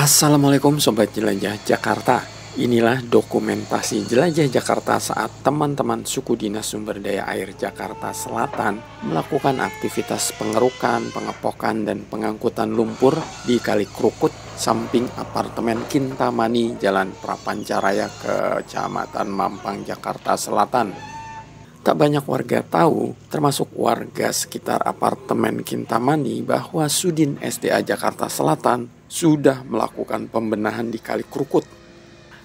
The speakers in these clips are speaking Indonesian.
Assalamualaikum Sobat Jelajah Jakarta. Inilah dokumentasi Jelajah Jakarta saat teman-teman suku Dinas Sumber Daya Air Jakarta Selatan melakukan aktivitas pengerukan, pengepokan, dan pengangkutan lumpur di Kali Krukut samping apartemen Kintamani, Jalan Prapancaraya, Kecamatan Mampang, Jakarta Selatan. Tak banyak warga tahu, termasuk warga sekitar apartemen Kintamani, bahwa Sudin SDA Jakarta Selatan sudah melakukan pembenahan di Kali Krukut.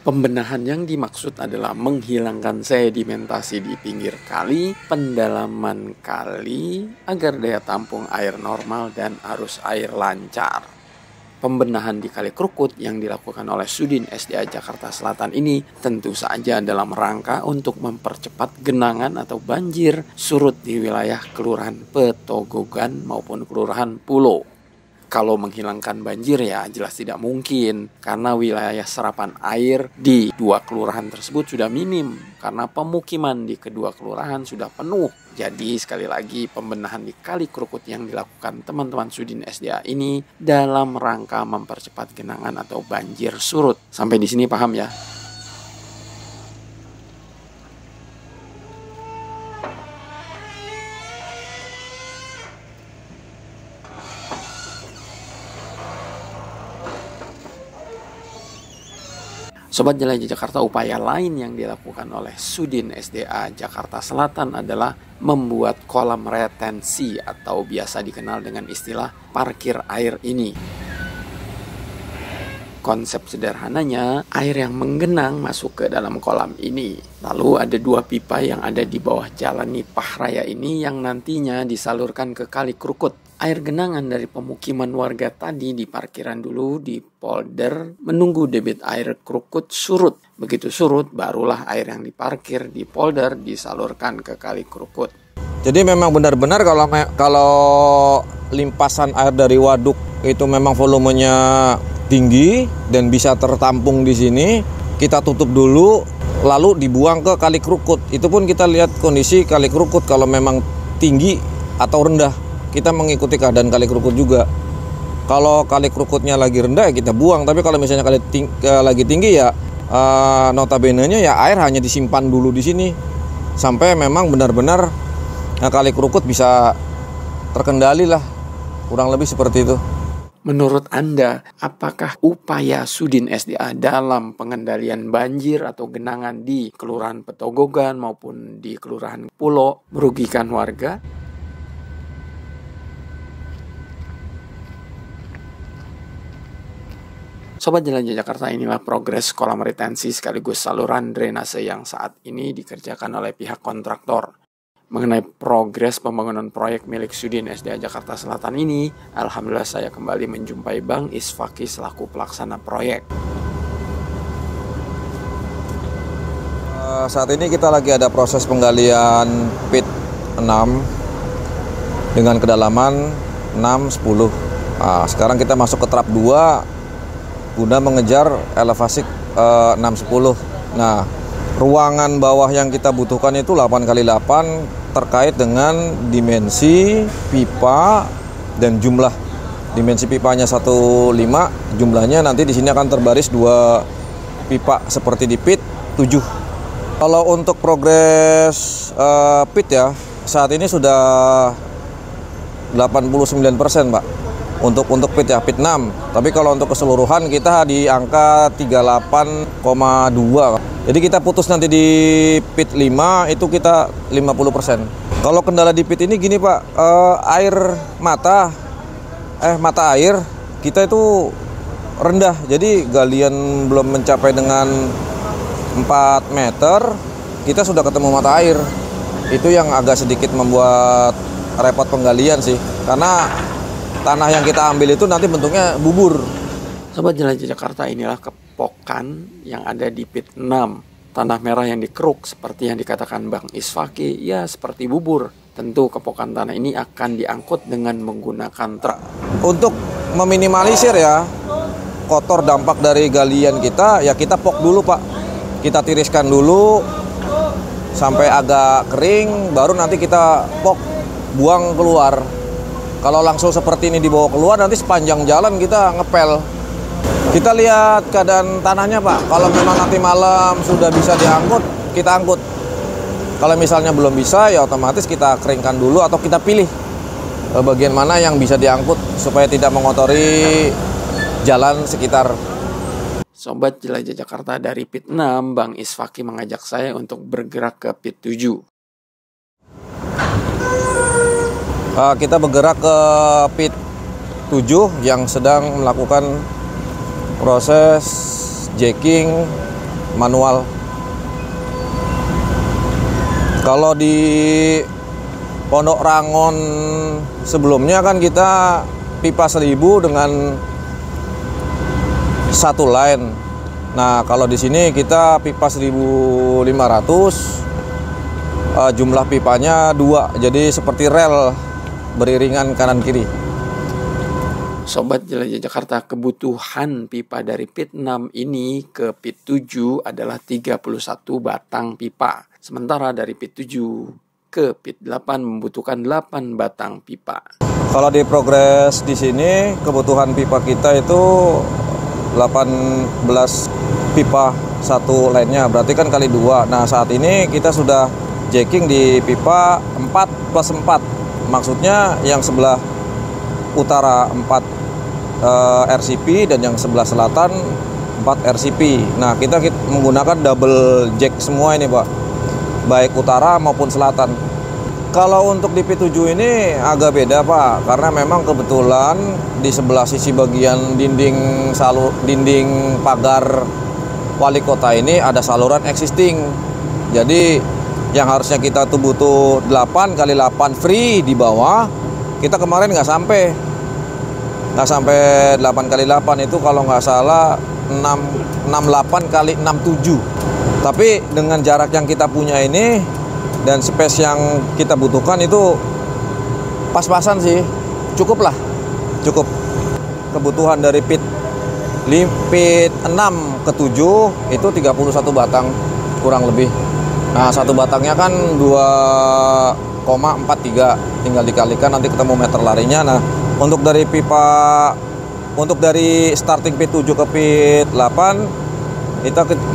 Pembenahan yang dimaksud adalah menghilangkan sedimentasi di pinggir kali, pendalaman kali agar daya tampung air normal dan arus air lancar. Pembenahan di Kali Krukut yang dilakukan oleh Sudin SDA Jakarta Selatan ini tentu saja dalam rangka untuk mempercepat genangan atau banjir surut di wilayah Kelurahan Petogogan maupun Kelurahan Pulo. Kalau menghilangkan banjir ya jelas tidak mungkin, karena wilayah serapan air di dua kelurahan tersebut sudah minim karena pemukiman di kedua kelurahan sudah penuh. Jadi sekali lagi pembenahan di Kali Krukut yang dilakukan teman-teman Sudin SDA ini dalam rangka mempercepat genangan atau banjir surut. Sampai di sini paham ya? Sobat Jelajah Jakarta, upaya lain yang dilakukan oleh Sudin SDA Jakarta Selatan adalah membuat kolam retensi atau biasa dikenal dengan istilah parkir air ini. Konsep sederhananya, air yang menggenang masuk ke dalam kolam ini. Lalu ada dua pipa yang ada di bawah jalan Nipah Raya ini yang nantinya disalurkan ke Kali Krukut. Air genangan dari pemukiman warga tadi di parkiran dulu di polder menunggu debit air Krukut surut. Begitu surut, barulah air yang diparkir di polder disalurkan ke Kali Krukut. Jadi memang benar-benar kalau limpasan air dari waduk itu memang volumenya tinggi dan bisa tertampung di sini, kita tutup dulu lalu dibuang ke Kali Krukut. Itu pun kita lihat kondisi Kali Krukut, kalau memang tinggi atau rendah, kita mengikuti keadaan Kali Krukut juga. Kalau Kali Krukutnya lagi rendah ya kita buang, tapi kalau misalnya lagi tinggi ya notabene-nya ya air hanya disimpan dulu di sini sampai memang benar-benar Kali Krukut bisa terkendali lah, kurang lebih seperti itu. Menurut Anda, apakah upaya Sudin SDA dalam pengendalian banjir atau genangan di Kelurahan Petogogan maupun di Kelurahan Pulo merugikan warga? Sobat Jelajah Jakarta, inilah progres kolam retensi sekaligus saluran drainase yang saat ini dikerjakan oleh pihak kontraktor. Mengenai progres pembangunan proyek milik Sudin SDA Jakarta Selatan ini, alhamdulillah saya kembali menjumpai Bang Isfaki selaku pelaksana proyek. Saat ini kita lagi ada proses penggalian pit 6 dengan kedalaman 6-10. Sekarang kita masuk ke trap 2 guna mengejar elevasi 6-10. Nah, ruangan bawah yang kita butuhkan itu 8x8 terkait dengan dimensi pipa dan jumlah. Dimensi pipanya 15, jumlahnya nanti di sini akan terbaris 2 pipa seperti di pit 7. Kalau untuk progres pit ya, saat ini sudah 89%, Pak. Untuk pit ya, pit 6. Tapi kalau untuk keseluruhan kita di angka 38,2. Jadi kita putus nanti di pit 5 itu kita 50%. Kalau kendala di pit ini gini Pak, mata air kita itu rendah. Jadi galian belum mencapai dengan 4 meter, kita sudah ketemu mata air. Itu yang agak sedikit membuat repot penggalian sih. Karena tanah yang kita ambil itu nanti bentuknya bubur. Sobat Jelajah Jakarta, inilah kepokan yang ada di pit 6. Tanah merah yang dikeruk seperti yang dikatakan Bang Isfaki, ya seperti bubur. Tentu kepokan tanah ini akan diangkut dengan menggunakan truk. Untuk meminimalisir ya kotor dampak dari galian kita, ya kita pok dulu Pak. Kita tiriskan dulu sampai agak kering, baru nanti kita pok, buang keluar. Kalau langsung seperti ini dibawa keluar, nanti sepanjang jalan kita ngepel. Kita lihat keadaan tanahnya Pak. Kalau memang nanti malam sudah bisa diangkut, kita angkut. Kalau misalnya belum bisa, ya otomatis kita keringkan dulu atau kita pilih bagian mana yang bisa diangkut supaya tidak mengotori jalan sekitar. Sobat Jelajah Jakarta, dari PIT 6, Bang Isfaki mengajak saya untuk bergerak ke PIT 7. Kita bergerak ke PIT 7 yang sedang melakukan proses jacking manual. Kalau di Pondok Rangon sebelumnya kan kita pipa 1000 dengan satu line. Nah, kalau di sini kita pipa 1500, jumlah pipanya 2, jadi seperti rel beriringan kanan kiri. Sobat Jelajah Jakarta, kebutuhan pipa dari PIT 6 ini ke PIT 7 adalah 31 batang pipa. Sementara dari PIT 7 ke PIT 8 membutuhkan 8 batang pipa. Kalau di progres di sini, kebutuhan pipa kita itu 18 pipa satu lainnya, berarti kan kali 2. Nah, saat ini kita sudah jacking di pipa 4+4. Maksudnya yang sebelah utara 4 RCP dan yang sebelah selatan 4 RCP. Nah, kita menggunakan double jack semua ini Pak, baik utara maupun selatan. Kalau untuk di P7 ini agak beda Pak, karena memang kebetulan di sebelah sisi bagian dinding pagar wali kota ini ada saluran existing. Jadi yang harusnya kita tuh butuh 8 kali 8 free di bawah, kita kemarin nggak sampai 8 kali 8 itu kalau nggak salah 68 kali 67. Tapi dengan jarak yang kita punya ini dan space yang kita butuhkan itu pas-pasan sih, cukup lah, cukup. Kebutuhan dari PIT 6 ke 7 itu 31 batang kurang lebih. Nah, satu batangnya kan 2,43, tinggal dikalikan nanti ketemu meter larinya. Nah, untuk dari starting PIT 7 ke PIT 8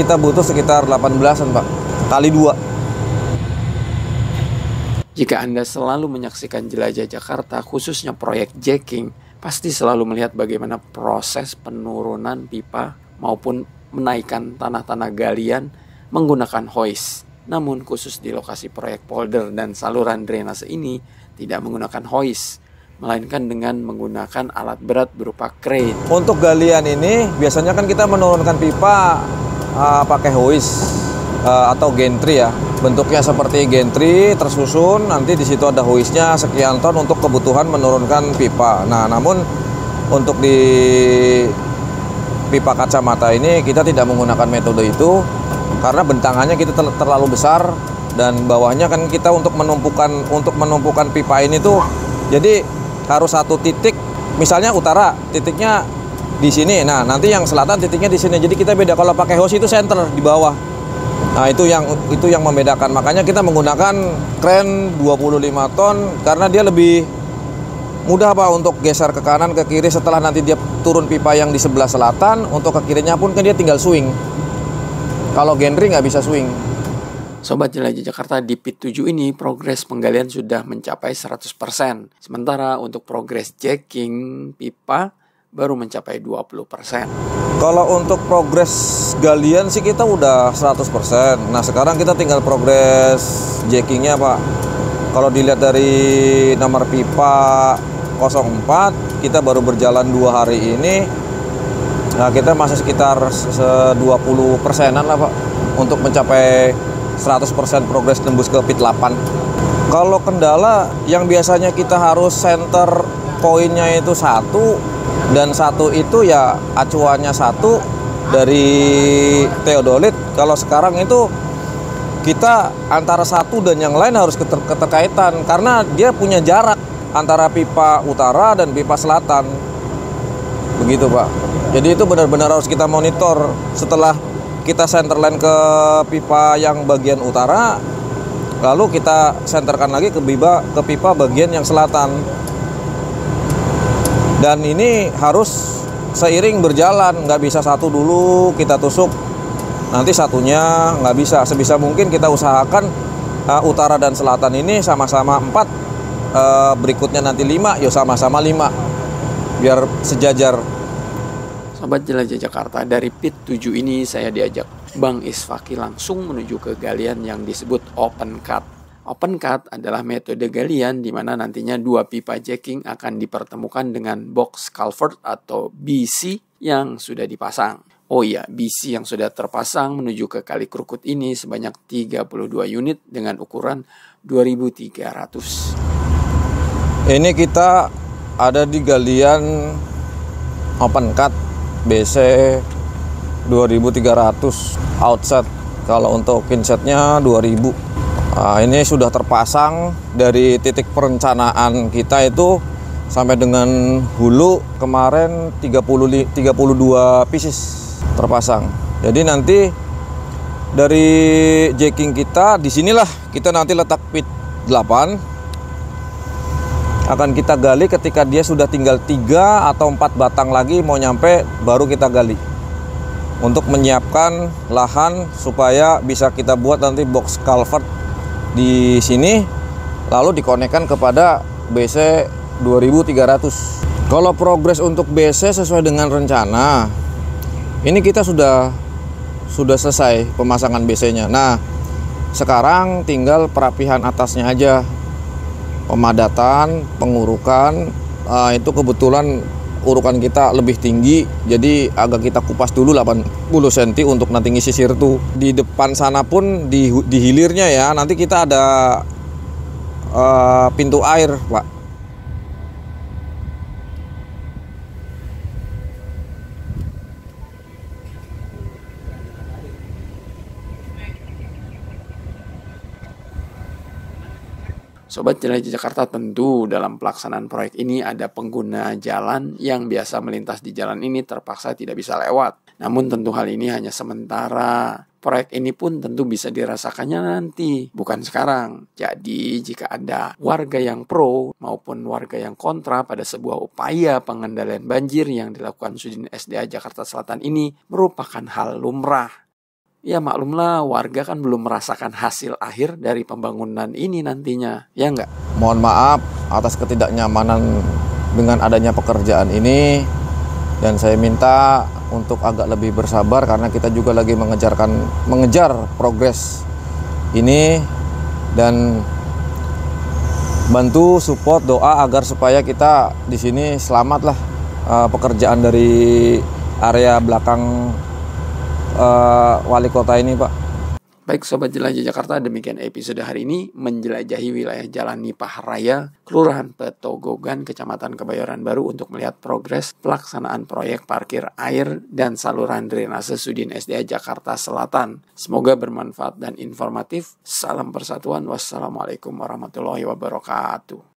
kita butuh sekitar 18-an Pak, kali 2. Jika Anda selalu menyaksikan Jelajah Jakarta, khususnya proyek jacking, pasti selalu melihat bagaimana proses penurunan pipa maupun menaikkan tanah-tanah galian menggunakan hoist. Namun khusus di lokasi proyek polder dan saluran drainase ini tidak menggunakan hoist, melainkan dengan menggunakan alat berat berupa crane. Untuk galian ini biasanya kan kita menurunkan pipa pakai hoist atau gantry ya. Bentuknya seperti gantry tersusun, nanti di situ ada hoistnya sekian ton untuk kebutuhan menurunkan pipa. Nah, namun untuk di pipa kacamata ini kita tidak menggunakan metode itu karena bentangannya kita terlalu besar dan bawahnya kan kita untuk menumpukan pipa ini tuh jadi harus satu titik, misalnya utara titiknya di sini, nah nanti yang selatan titiknya di sini, jadi kita beda. Kalau pakai hose itu center di bawah. Nah, itu yang membedakan. Makanya kita menggunakan crane 25 ton karena dia lebih mudah Pak untuk geser ke kanan ke kiri setelah nanti dia turun pipa yang di sebelah selatan. Untuk ke kirinya pun kan dia tinggal swing. Kalau gantry nggak bisa swing. Sobat Jelajah Jakarta, di PIT 7 ini progres penggalian sudah mencapai 100%. Sementara untuk progres jacking pipa baru mencapai 20%. Kalau untuk progres galian sih kita udah 100%. Nah, sekarang kita tinggal progres jackingnya Pak. Kalau dilihat dari nomor pipa 04, kita baru berjalan 2 hari ini. Nah, kita masih sekitar 20%-an lah Pak untuk mencapai 100% progres tembus ke PIT 8. Kalau kendala yang biasanya kita harus center poinnya itu 1 dan 1 itu ya acuannya 1 dari teodolit. Kalau sekarang itu kita antara 1 dan yang lain harus keterkaitan karena dia punya jarak antara pipa utara dan pipa selatan. Begitu Pak. Jadi itu benar-benar harus kita monitor. Setelah kita centerline ke pipa yang bagian utara, lalu kita centerkan lagi ke pipa bagian yang selatan. Dan ini harus seiring berjalan, nggak bisa satu dulu kita tusuk, nanti satunya nggak bisa. Sebisa mungkin kita usahakan utara dan selatan ini sama-sama 4, berikutnya nanti 5, yuk sama-sama 5, biar sejajar. Sobat Jelajah Jakarta, dari pit 7 ini saya diajak Bang Isfaki langsung menuju ke galian yang disebut open cut. Open cut adalah metode galian di mana nantinya 2 pipa jacking akan dipertemukan dengan box culvert atau BC yang sudah dipasang. Oh iya, BC yang sudah terpasang menuju ke kali krukut ini sebanyak 32 unit dengan ukuran 2300. Ini kita ada di galian open cut BC 2300 outset. Kalau untuk insetnya 2000. Nah, ini sudah terpasang dari titik perencanaan kita itu sampai dengan hulu kemarin 32 pieces terpasang. Jadi nanti dari jacking kita disinilah kita nanti letak pit 8. Akan kita gali ketika dia sudah tinggal 3 atau 4 batang lagi mau nyampe, baru kita gali untuk menyiapkan lahan supaya bisa kita buat nanti box culvert di sini, lalu dikonekkan kepada BC 2300. Kalau progres untuk BC sesuai dengan rencana, ini kita sudah selesai pemasangan BC-nya. Nah, sekarang tinggal perapihan atasnya aja, pemadatan, pengurukan. Itu kebetulan urukan kita lebih tinggi, jadi agak kita kupas dulu 80 cm untuk nanti ngisi sirtu. Di depan sana pun di hilirnya ya, nanti kita ada pintu air, Pak. Sobat Jelajah Jakarta, tentu dalam pelaksanaan proyek ini ada pengguna jalan yang biasa melintas di jalan ini terpaksa tidak bisa lewat. Namun tentu hal ini hanya sementara. Proyek ini pun tentu bisa dirasakannya nanti, bukan sekarang. Jadi jika ada warga yang pro maupun warga yang kontra pada sebuah upaya pengendalian banjir yang dilakukan Sudin SDA Jakarta Selatan ini merupakan hal lumrah. Ya maklumlah, warga kan belum merasakan hasil akhir dari pembangunan ini nantinya, ya enggak? Mohon maaf atas ketidaknyamanan dengan adanya pekerjaan ini, dan saya minta untuk agak lebih bersabar karena kita juga lagi mengejar progres ini, dan bantu support doa agar supaya kita di sini selamatlah pekerjaan dari area belakang wali kota ini, Pak. Baik Sobat Jelajah Jakarta, demikian episode hari ini menjelajahi wilayah Jalan Nipah Raya, Kelurahan Petogogan, Kecamatan Kebayoran Baru untuk melihat progres pelaksanaan proyek parkir air dan saluran drainase Sudin SDA Jakarta Selatan. Semoga bermanfaat dan informatif. Salam persatuan. Wassalamualaikum warahmatullahi wabarakatuh.